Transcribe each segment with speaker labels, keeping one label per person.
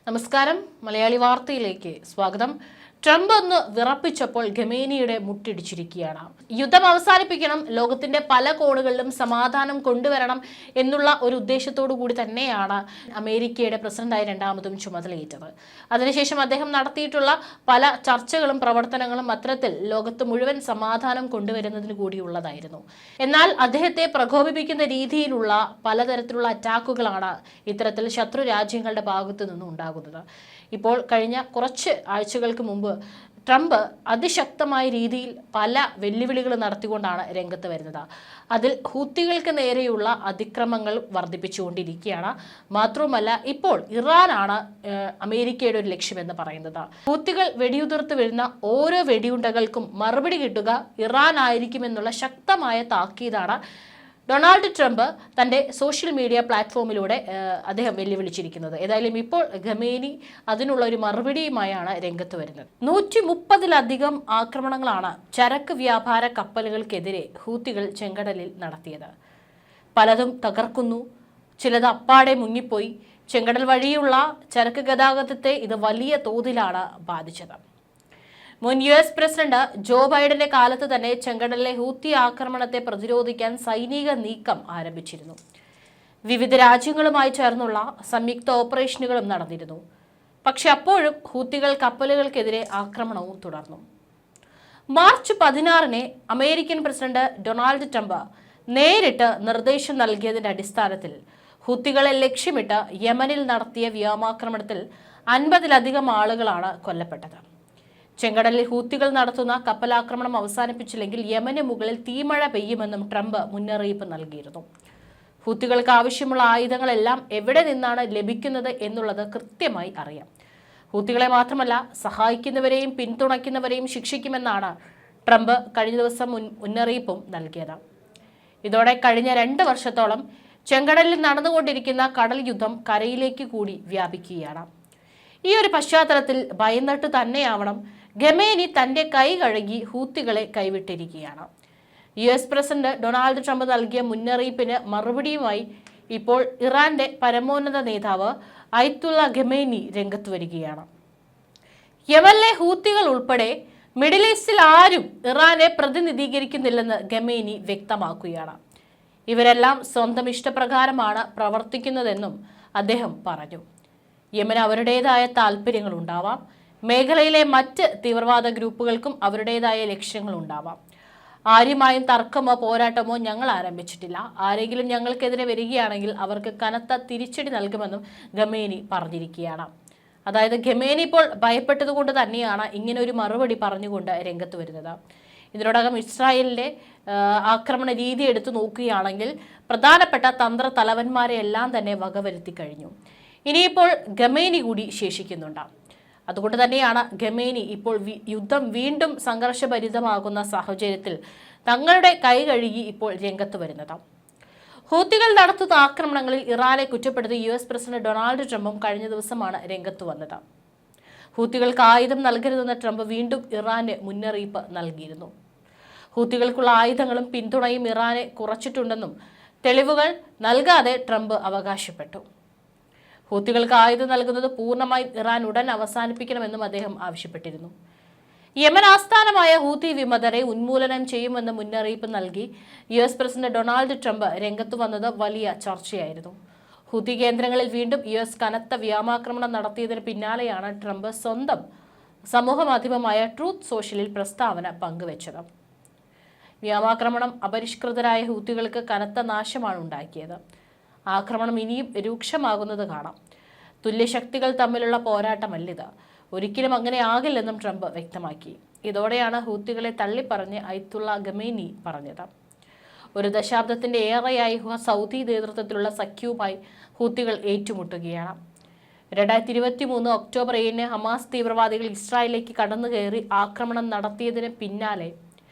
Speaker 1: നമസ്കാരം. മലയാളി വാർത്തയിലേക്ക് സ്വാഗതം. ട്രംപ് ഒന്ന് വിറപ്പിച്ചപ്പോൾ ഖമേനിയുടെ മുട്ടിടിച്ചിരിക്കുകയാണ്. യുദ്ധം അവസാനിപ്പിക്കണം, ലോകത്തിന്റെ പല കോണുകളിലും സമാധാനം കൊണ്ടുവരണം എന്നുള്ള ഒരു ഉദ്ദേശത്തോടു കൂടി തന്നെയാണ് അമേരിക്കയുടെ പ്രസിഡന്റായി രണ്ടാമതും ചുമതലയേറ്റത്. അതിനുശേഷം അദ്ദേഹം നടത്തിയിട്ടുള്ള പല ചർച്ചകളും പ്രവർത്തനങ്ങളും അത്തരത്തിൽ ലോകത്ത് മുഴുവൻ സമാധാനം കൊണ്ടുവരുന്നതിന് കൂടിയുള്ളതായിരുന്നു. എന്നാൽ അദ്ദേഹത്തെ പ്രകോപിപ്പിക്കുന്ന രീതിയിലുള്ള പലതരത്തിലുള്ള അറ്റാക്കുകളാണ് ഇത്തരത്തിൽ ശത്രു രാജ്യങ്ങളുടെ ഭാഗത്തു നിന്നും ഉണ്ടാകുന്നത്. ഇപ്പോൾ കഴിഞ്ഞ കുറച്ച് ആഴ്ചകൾക്ക് മുമ്പ് ട്രംപ് അതിശക്തമായ രീതിയിൽ പല വെല്ലുവിളികൾ നടത്തിക്കൊണ്ടാണ് രംഗത്ത് വരുന്നത്. അതിൽ ഹൂത്തികൾക്ക് നേരെയുള്ള അതിക്രമങ്ങൾ വർദ്ധിപ്പിച്ചുകൊണ്ടിരിക്കുകയാണ്. മാത്രവുമല്ല, ഇപ്പോൾ ഇറാനാണ് അമേരിക്കയുടെ ഒരു ലക്ഷ്യമെന്ന് പറയുന്നത്. ഹൂത്തികൾ വെടിയുതിർത്ത് വരുന്ന ഓരോ വെടിയുണ്ടകൾക്കും മറുപടി കിട്ടുക ഇറാൻ ആയിരിക്കുമെന്നുള്ള ശക്തമായ താക്കീതാണ് ഡൊണാൾഡ് ട്രംപ് തൻ്റെ സോഷ്യൽ മീഡിയ പ്ലാറ്റ്ഫോമിലൂടെ അദ്ദേഹം വെല്ലുവിളിച്ചിരിക്കുന്നത്. ഏതായാലും ഇപ്പോൾ ഖമേനി അതിനുള്ള ഒരു മറുപടിയുമായാണ് രംഗത്ത് വരുന്നത്. 130-ലധികം ആക്രമണങ്ങളാണ് ചരക്ക് വ്യാപാര കപ്പലുകൾക്കെതിരെ ഹൂത്തികൾ ചെങ്കടലിൽ നടത്തിയത്. പലതും തകർക്കുന്നു, ചിലത് അപ്പാടെ മുങ്ങിപ്പോയി. ചെങ്കടൽ വഴിയുള്ള ചരക്ക് ഗതാഗതത്തെ ഇത് വലിയ തോതിലാണ് ബാധിച്ചത്. മുൻ US പ്രസിഡന്റ് ജോ ബൈഡന്റെ കാലത്ത് തന്നെ ചെങ്കടലിലെ ഹൂത്തി ആക്രമണത്തെ പ്രതിരോധിക്കാൻ സൈനിക നീക്കം ആരംഭിച്ചിരുന്നു. വിവിധ രാജ്യങ്ങളുമായി ചേർന്നുള്ള സംയുക്ത ഓപ്പറേഷനുകളും നടന്നിരുന്നു. പക്ഷെ അപ്പോഴും ഹൂത്തികൾ കപ്പലുകൾക്കെതിരെ ആക്രമണവും തുടർന്നു. മാർച്ച് 16-ന് അമേരിക്കൻ പ്രസിഡന്റ് ഡൊണാൾഡ് ട്രംപ് നേരിട്ട് നിർദ്ദേശം നൽകിയതിന്റെ അടിസ്ഥാനത്തിൽ ഹൂത്തികളെ ലക്ഷ്യമിട്ട് യമനിൽ നടത്തിയ വ്യോമാക്രമണത്തിൽ 50-ലധികം ആളുകളാണ് കൊല്ലപ്പെട്ടത്. ചെങ്കടലിൽ ഹൂത്തികൾ നടത്തുന്ന കപ്പലാക്രമണം അവസാനിപ്പിച്ചില്ലെങ്കിൽ യമന് മുകളിൽ തീമഴ പെയ്യുമെന്നും ട്രംപ് മുന്നറിയിപ്പ് നൽകിയിരുന്നു. ഹൂത്തികൾക്ക് ആവശ്യമുള്ള ആയുധങ്ങളെല്ലാം എവിടെ നിന്നാണ് ലഭിക്കുന്നത് എന്നുള്ളത് കൃത്യമായി അറിയാം. ഹൂത്തികളെ മാത്രമല്ല, സഹായിക്കുന്നവരെയും പിന്തുണയ്ക്കുന്നവരെയും ശിക്ഷിക്കുമെന്നാണ് ട്രംപ് കഴിഞ്ഞ ദിവസം മുന്നറിയിപ്പും നൽകിയത്. ഇതോടെ കഴിഞ്ഞ 2 വർഷത്തോളം ചെങ്കടലിൽ നടന്നുകൊണ്ടിരിക്കുന്ന കടൽ യുദ്ധം കരയിലേക്ക് കൂടി വ്യാപിക്കുകയാണ്. ഈ ഒരു പശ്ചാത്തലത്തിൽ ഭയന്നിട്ട് തന്നെയാവണം ഖമേനി തന്റെ കൈ കഴുകി ഹൂത്തികളെ കൈവിട്ടിരിക്കുകയാണ്. US പ്രസിഡന്റ് ഡൊണാൾഡ് ട്രംപ് നൽകിയ മുന്നറിയിപ്പിന് മറുപടിയുമായി ഇപ്പോൾ ഇറാന്റെ പരമോന്നത നേതാവ് അയത്തുള്ള ഖമേനി രംഗത്ത് വരികയാണ്. യമനിലെ ഹൂത്തികൾ ഉൾപ്പെടെ മിഡിൽ ഈസ്റ്റിൽ ആരും ഇറാനെ പ്രതിനിധീകരിക്കുന്നില്ലെന്ന് ഖമേനി വ്യക്തമാക്കുകയാണ്. ഇവരെല്ലാം സ്വന്തം ഇഷ്ടപ്രകാരമാണ് പ്രവർത്തിക്കുന്നതെന്നും അദ്ദേഹം പറഞ്ഞു. യമന് അവരുടേതായ താല്പര്യങ്ങൾ ഉണ്ടാവാം. മേഖലയിലെ മറ്റ് തീവ്രവാദ ഗ്രൂപ്പുകൾക്കും അവരുടേതായ ലക്ഷ്യങ്ങൾ ഉണ്ടാവാം. ആരുമായും തർക്കമോ പോരാട്ടമോ ഞങ്ങൾ ആരംഭിച്ചിട്ടില്ല. ആരെങ്കിലും ഞങ്ങൾക്കെതിരെ വരികയാണെങ്കിൽ അവർക്ക് കനത്ത തിരിച്ചടി നൽകുമെന്നും ഖമേനി പറഞ്ഞിരിക്കുകയാണ്. അതായത് ഖമേനി ഇപ്പോൾ ഭയപ്പെട്ടതുകൊണ്ട് തന്നെയാണ് ഇങ്ങനെ ഒരു മറുപടി പറഞ്ഞുകൊണ്ട് രംഗത്ത് വരുന്നത്. ഇതിനോടകം ഇസ്രായേലിന്റെ ആക്രമണ രീതി എടുത്തു നോക്കുകയാണെങ്കിൽ പ്രധാനപ്പെട്ട തന്ത്ര തലവന്മാരെ എല്ലാം തന്നെ വകവരുത്തി കഴിഞ്ഞു. ഇനിയിപ്പോൾ ഖമേനി കൂടി ശേഷിക്കുന്നുണ്ട്. അതുകൊണ്ട് തന്നെയാണ് ഖമേനി ഇപ്പോൾ യുദ്ധം വീണ്ടും സംഘർഷഭരിതമാകുന്ന സാഹചര്യത്തിൽ തങ്ങളുടെ കൈ കഴുകി ഇപ്പോൾ രംഗത്ത് വരുന്നത്. ഹൂത്തികൾ നടത്തുന്ന ആക്രമണങ്ങളിൽ ഇറാനെ കുറ്റപ്പെടുത്തി US പ്രസിഡന്റ് ഡൊണാൾഡ് ട്രംപും കഴിഞ്ഞ ദിവസമാണ് രംഗത്ത് വന്നത്. ഹൂത്തികൾക്ക് ആയുധം നൽകരുതെന്ന് ട്രംപ് വീണ്ടും ഇറാന് മുന്നറിയിപ്പ് നൽകിയിരുന്നു. ഹൂത്തികൾക്കുള്ള ആയുധങ്ങളും പിന്തുണയും ഇറാനെ കുറച്ചിട്ടുണ്ടെന്നും തെളിവുകൾ നൽകാതെ ട്രംപ് അവകാശപ്പെട്ടു. ഹൂത്തികൾക്ക് ആയുധം നൽകുന്നത് പൂർണ്ണമായും ഇറാൻ ഉടൻ അവസാനിപ്പിക്കണമെന്നും അദ്ദേഹം ആവശ്യപ്പെട്ടിരുന്നു. യമൻ ആസ്ഥാനമായ ഹൂത്തി വിമതരെ ഉന്മൂലനം ചെയ്യുമെന്ന് മുന്നറിയിപ്പ് നൽകി US പ്രസിഡന്റ് ഡൊണാൾഡ് ട്രംപ് രംഗത്തു വന്നത് വലിയ ചർച്ചയായിരുന്നു. ഹൂത്തി കേന്ദ്രങ്ങളിൽ വീണ്ടും US കനത്ത വ്യോമാക്രമണം നടത്തിയതിന് പിന്നാലെയാണ് ട്രംപ് സ്വന്തം സമൂഹ മാധ്യമമായ ട്രൂത്ത് സോഷ്യലിൽ പ്രസ്താവന പങ്കുവച്ചത്. വ്യോമാക്രമണം അപരിഷ്കൃതരായ ഹൂത്തികൾക്ക് കനത്ത നാശമാണ് ഉണ്ടാക്കിയത്. ആക്രമണം ഇനിയും രൂക്ഷമാകുന്നത് കാണാം. തുല്യശക്തികൾ തമ്മിലുള്ള പോരാട്ടമല്ലിത്. ഒരിക്കലും അങ്ങനെ ആകില്ലെന്നും ട്രംപ് വ്യക്തമാക്കി. ഇതോടെയാണ് ഹൂത്തികളെ തള്ളിപ്പറഞ്ഞ് അയത്തുള്ള ഖമേനി പറഞ്ഞത്. ഒരു ദശാബ്ദത്തിന്റെ ഏറെയായി സൗദി നേതൃത്വത്തിലുള്ള സഖ്യവുമായി ഹൂത്തികൾ ഏറ്റുമുട്ടുകയാണ്. 2023 ഒക്ടോബർ 7-ന് ഹമാസ് തീവ്രവാദികൾ ഇസ്രായേലിലേക്ക് കടന്നുകയറി ആക്രമണം നടത്തിയതിന് പിന്നാലെ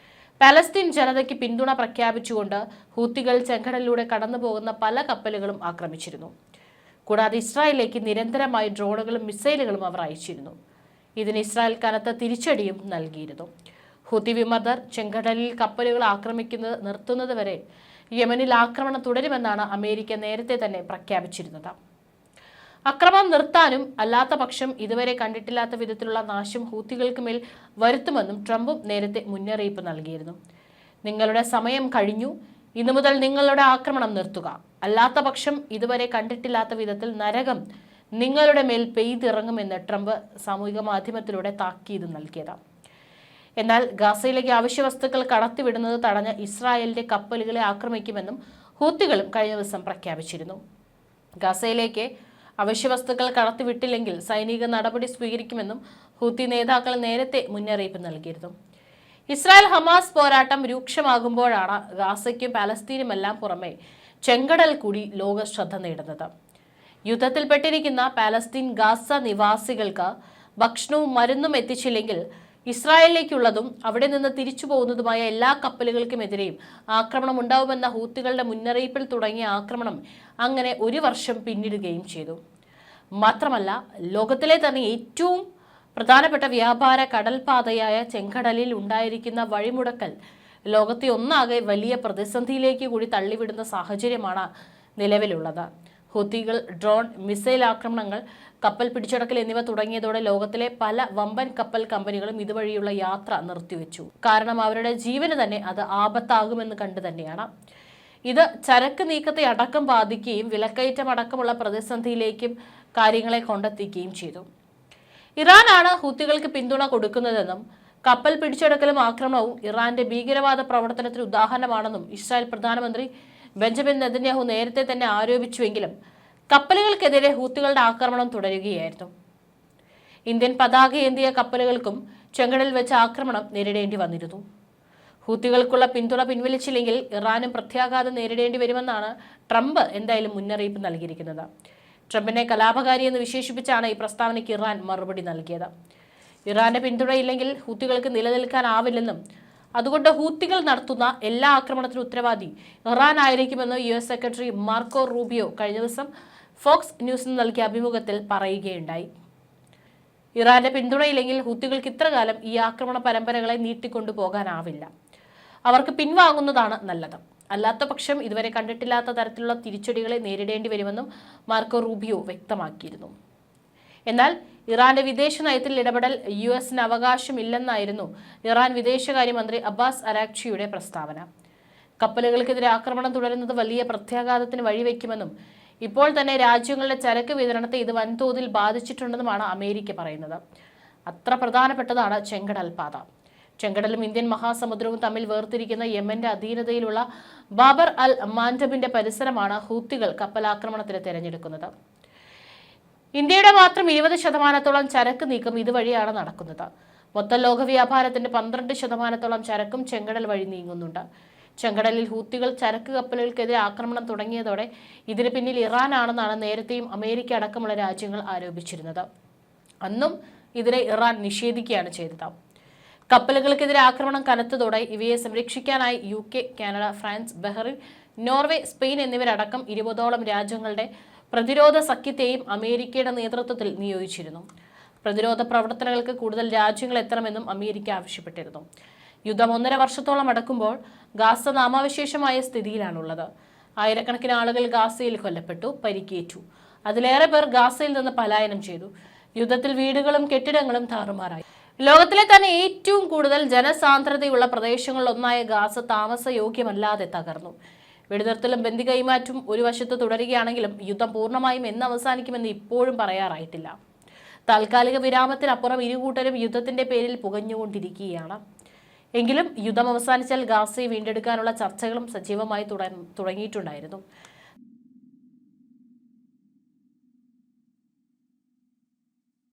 Speaker 1: പലസ്തീൻ ജനതയ്ക്ക് പിന്തുണ പ്രഖ്യാപിച്ചുകൊണ്ട് ഹൂത്തികൾ ചെങ്കടലിലൂടെ കടന്നുപോകുന്ന പല കപ്പലുകളും ആക്രമിച്ചിരുന്നു. കൂടാതെ ഇസ്രായേലിലേക്ക് നിരന്തരമായി ഡ്രോണുകളും മിസൈലുകളും അവർ അയച്ചിരുന്നു. ഇതിന് ഇസ്രായേൽ കനത്ത തിരിച്ചടിയും നൽകിയിരുന്നു. ഹൂത്തി വിമതർ ചെങ്കടലിൽ കപ്പലുകൾ ആക്രമിക്കുന്നത് നിർത്തുന്നതുവരെ യമനിൽ ആക്രമണം തുടരുമെന്നാണ് അമേരിക്ക നേരത്തെ തന്നെ പ്രഖ്യാപിച്ചിരുന്നത്. അക്രമം നിർത്താനും അല്ലാത്ത പക്ഷം ഇതുവരെ കണ്ടിട്ടില്ലാത്ത വിധത്തിലുള്ള നാശം ഹൂത്തികൾക്ക് മേൽ വരുത്തുമെന്നും ട്രംപും നേരത്തെ മുന്നറിയിപ്പ് നൽകിയിരുന്നു. നിങ്ങളുടെ സമയം കഴിഞ്ഞു, ഇന്നു മുതൽ നിങ്ങളുടെ ആക്രമണം നിർത്തുക, അല്ലാത്ത പക്ഷം ഇതുവരെ കണ്ടിട്ടില്ലാത്ത വിധത്തിൽ നരകം നിങ്ങളുടെ മേൽ പെയ്തിറങ്ങുമെന്ന് ട്രംപ് സാമൂഹിക മാധ്യമത്തിലൂടെ താക്കീത് നൽകിയതാണ്. എന്നാൽ ഗാസയിലേക്ക് അവശ്യവസ്തുക്കൾ കടത്തിവിടുന്നത് തടഞ്ഞ ഇസ്രായേലിന്റെ കപ്പലുകളെ ആക്രമിക്കുമെന്നും ഹൂത്തികളും കഴിഞ്ഞ ദിവസം പ്രഖ്യാപിച്ചിരുന്നു. ഗാസയിലേക്ക് അവശ്യവസ്തുക്കൾ കടത്തിവിട്ടില്ലെങ്കിൽ സൈനിക നടപടി സ്വീകരിക്കുമെന്നും ഹൂത്തി നേതാക്കൾ നേരത്തെ മുന്നറിയിപ്പ് നൽകിയിരുന്നു. ഇസ്രായേൽ ഹമാസ് പോരാട്ടം രൂക്ഷമാകുമ്പോഴാണ് ഗാസയ്ക്കും പാലസ്തീനുമെല്ലാം പുറമെ ചെങ്കടൽ കൂടി ലോക ശ്രദ്ധ നേടുന്നത്. യുദ്ധത്തിൽപ്പെട്ടിരിക്കുന്ന പാലസ്തീൻ ഗാസ നിവാസികൾക്ക് ഭക്ഷണവും മരുന്നും എത്തിച്ചില്ലെങ്കിൽ ഇസ്രായേലിലേക്കുള്ളതും അവിടെ നിന്ന് തിരിച്ചു പോകുന്നതുമായ എല്ലാ കപ്പലുകൾക്കുമെതിരെയും ആക്രമണം ഉണ്ടാവുമെന്ന ഹൂത്തികളുടെ മുന്നറിയിപ്പിൽ തുടങ്ങിയ ആക്രമണം അങ്ങനെ 1 വർഷം പിന്നിടുകയും ചെയ്തു. മാത്രമല്ല, ലോകത്തിലെ തന്നെ ഏറ്റവും പ്രധാനപ്പെട്ട വ്യാപാര കടൽപാതയായ ചെങ്കടലിൽ ഉണ്ടായിരിക്കുന്ന വഴിമുടക്കൽ ലോകത്തെ ഒന്നാകെ വലിയ പ്രതിസന്ധിയിലേക്ക് കൂടി തള്ളിവിടുന്ന സാഹചര്യമാണ് നിലവിലുള്ളത്. ഹൂത്തികൾ ഡ്രോൺ, മിസൈൽ ആക്രമണങ്ങൾ, കപ്പൽ പിടിച്ചടക്കൽ എന്നിവ തുടങ്ങിയതോടെ ലോകത്തിലെ പല വമ്പൻ കപ്പൽ കമ്പനികളും ഇതുവഴിയുള്ള യാത്ര നിർത്തിവെച്ചു. കാരണം അവരുടെ ജീവന് തന്നെ അത് ആപത്താകുമെന്ന് കണ്ടു തന്നെയാണ്. ഇത് ചരക്ക് നീക്കത്തെ അടക്കം ബാധിക്കുകയും വിലക്കയറ്റം അടക്കമുള്ള പ്രതിസന്ധിയിലേക്കും കാര്യങ്ങളെ കൊണ്ടെത്തിക്കുകയും ചെയ്തു. ഇറാനാണ് ഹൂത്തികൾക്ക് പിന്തുണ കൊടുക്കുന്നതെന്നും കപ്പൽ പിടിച്ചെടുക്കലും ആക്രമണവും ഇറാന്റെ ഭീകരവാദ പ്രവർത്തനത്തിന് ഉദാഹരണമാണെന്നും ഇസ്രായേൽ പ്രധാനമന്ത്രി ബെഞ്ചമിൻ നെതന്യാഹു നേരത്തെ തന്നെ ആരോപിച്ചുവെങ്കിലും കപ്പലുകൾക്കെതിരെ ഹൂത്തികളുടെ ആക്രമണം തുടരുകയായിരുന്നു. ഇന്ത്യൻ പതാകയേന്തിയ കപ്പലുകൾക്കും ചെങ്കടലിൽ വെച്ച് ആക്രമണം നേരിടേണ്ടി വന്നിരുന്നു. ഹൂത്തികൾക്കുള്ള പിന്തുണ പിൻവലിച്ചില്ലെങ്കിൽ ഇറാനും പ്രത്യാഘാതം നേരിടേണ്ടി വരുമെന്നാണ് ട്രംപ് എന്തായാലും മുന്നറിയിപ്പ് നൽകിയിരിക്കുന്നത്. ട്രംപിനെ കലാപകാരി എന്ന് വിശേഷിപ്പിച്ചാണ് ഈ പ്രസ്താവനയ്ക്ക് ഇറാൻ മറുപടി നൽകിയത്. ഇറാന്റെ പിന്തുണയില്ലെങ്കിൽ ഹൂത്തികൾക്ക് നിലനിൽക്കാനാവില്ലെന്നും അതുകൊണ്ട് ഹൂത്തികൾ നടത്തുന്ന എല്ലാ ആക്രമണത്തിനും ഉത്തരവാദി ഇറാൻ ആയിരിക്കുമെന്ന് US സെക്രട്ടറി മാർക്കോ റൂബിയോ കഴിഞ്ഞ ദിവസം ഫോക്സ് ന്യൂസിന് നൽകിയ അഭിമുഖത്തിൽ പറയുകയുണ്ടായി. ഇറാന്റെ പിന്തുണയില്ലെങ്കിൽ ഹൂത്തികൾക്ക് ഇത്രകാലം ഈ ആക്രമണ പരമ്പരകളെ നീട്ടിക്കൊണ്ടു പോകാനാവില്ല. അവർക്ക് പിൻവാങ്ങുന്നതാണ് നല്ലത്. അല്ലാത്ത പക്ഷം ഇതുവരെ കണ്ടിട്ടില്ലാത്ത തരത്തിലുള്ള തിരിച്ചടികളെ നേരിടേണ്ടി വരുമെന്നും മാർക്കോ റൂബിയോ വ്യക്തമാക്കിയിരുന്നു. എന്നാൽ ഇറാന്റെ വിദേശ നയത്തിൽ ഇടപെടൽ US അവകാശമില്ലെന്നായിരുന്നു ഇറാൻ വിദേശകാര്യമന്ത്രി അബ്ബാസ് അരാക്ചിയുടെ പ്രസ്താവന. കപ്പലുകൾക്കെതിരെ ആക്രമണം തുടരുന്നത് വലിയ പ്രത്യാഘാതത്തിന് വഴിവെക്കുമെന്നും ഇപ്പോൾ തന്നെ രാജ്യങ്ങളുടെ ചരക്ക് വിതരണത്തെ ഇത് വൻതോതിൽ ബാധിച്ചിട്ടുണ്ടെന്നുമാണ് അമേരിക്ക പറയുന്നത്. അത്ര പ്രധാനപ്പെട്ടതാണ് ചെങ്കടൽ പാത. ചെങ്കടലും ഇന്ത്യൻ മഹാസമുദ്രവും തമ്മിൽ വേർതിരിക്കുന്ന യമന്റെ അധീനതയിലുള്ള ബാബർ അൽ മാൻഡബിന്റെ പരിസരമാണ് ഹൂത്തികൾ കപ്പലാക്രമണത്തിന് തിരഞ്ഞെടുക്കുന്നത്. ഇന്ത്യയുടെ മാത്രം 20% ചരക്ക് നീക്കം ഇതുവഴിയാണ് നടക്കുന്നത്. മൊത്തം ലോക വ്യാപാരത്തിന്റെ 12% ചരക്കും ചെങ്കടൽ വഴി നീങ്ങുന്നുണ്ട്. ചെങ്കടലിൽ ഹൂത്തികൾ ചരക്ക് കപ്പലുകൾക്കെതിരെ ആക്രമണം തുടങ്ങിയതോടെ ഇതിന് പിന്നിൽ ഇറാനാണെന്നാണ് നേരത്തെയും അമേരിക്ക അടക്കമുള്ള രാജ്യങ്ങൾ ആരോപിച്ചിരുന്നത്. അന്നും ഇതിനെ ഇറാൻ നിഷേധിക്കുകയാണ് ചെയ്തത്. കപ്പലുകൾക്കെതിരെ ആക്രമണം കനത്തതോടെ ഇവയെ സംരക്ഷിക്കാനായി UK, Canada, France, Bahrain, Norway, Spain എന്നിവരടക്കം 20ഓളം രാജ്യങ്ങളുടെ പ്രതിരോധ സഖ്യത്തെയും അമേരിക്കയുടെ നേതൃത്വത്തിൽ നിയോഗിച്ചിരുന്നു. പ്രതിരോധ പ്രവർത്തനങ്ങൾക്ക് കൂടുതൽ രാജ്യങ്ങൾ എത്തണമെന്നും അമേരിക്ക ആവശ്യപ്പെട്ടിരുന്നു. യുദ്ധം 1.5 വർഷത്തോളം അടക്കുമ്പോൾ ഗാസ നാമാവശേഷമായ സ്ഥിതിയിലാണുള്ളത്. ആയിരക്കണക്കിന് ആളുകൾ ഗാസയിൽ കൊല്ലപ്പെട്ടു, പരിക്കേറ്റു. അതിലേറെ പേർ ഗാസയിൽ നിന്ന് പലായനം ചെയ്തു. യുദ്ധത്തിൽ വീടുകളും കെട്ടിടങ്ങളും താറുമാറായി. ലോകത്തിലെ തന്നെ ഏറ്റവും കൂടുതൽ ജനസാന്ദ്രതയുള്ള പ്രദേശങ്ങളിലൊന്നായ ഗാസ താമസയോഗ്യമല്ലാതെ തകർന്നു. വെടിനിർത്തലും ബന്ദി കൈമാറ്റും ഒരു വശത്ത് തുടരുകയാണെങ്കിലും യുദ്ധം പൂർണ്ണമായും എന്ന് അവസാനിക്കുമെന്ന് ഇപ്പോഴും പറയാറായിട്ടില്ല. താൽക്കാലിക വിരാമത്തിനപ്പുറം ഇരുകൂട്ടരും യുദ്ധത്തിന്റെ പേരിൽ പുകഞ്ഞുകൊണ്ടിരിക്കുകയാണ്. എങ്കിലും യുദ്ധം അവസാനിച്ചാൽ ഗാസയെ വീണ്ടെടുക്കാനുള്ള ചർച്ചകളും സജീവമായി തുടങ്ങിയിട്ടുണ്ടായിരുന്നു.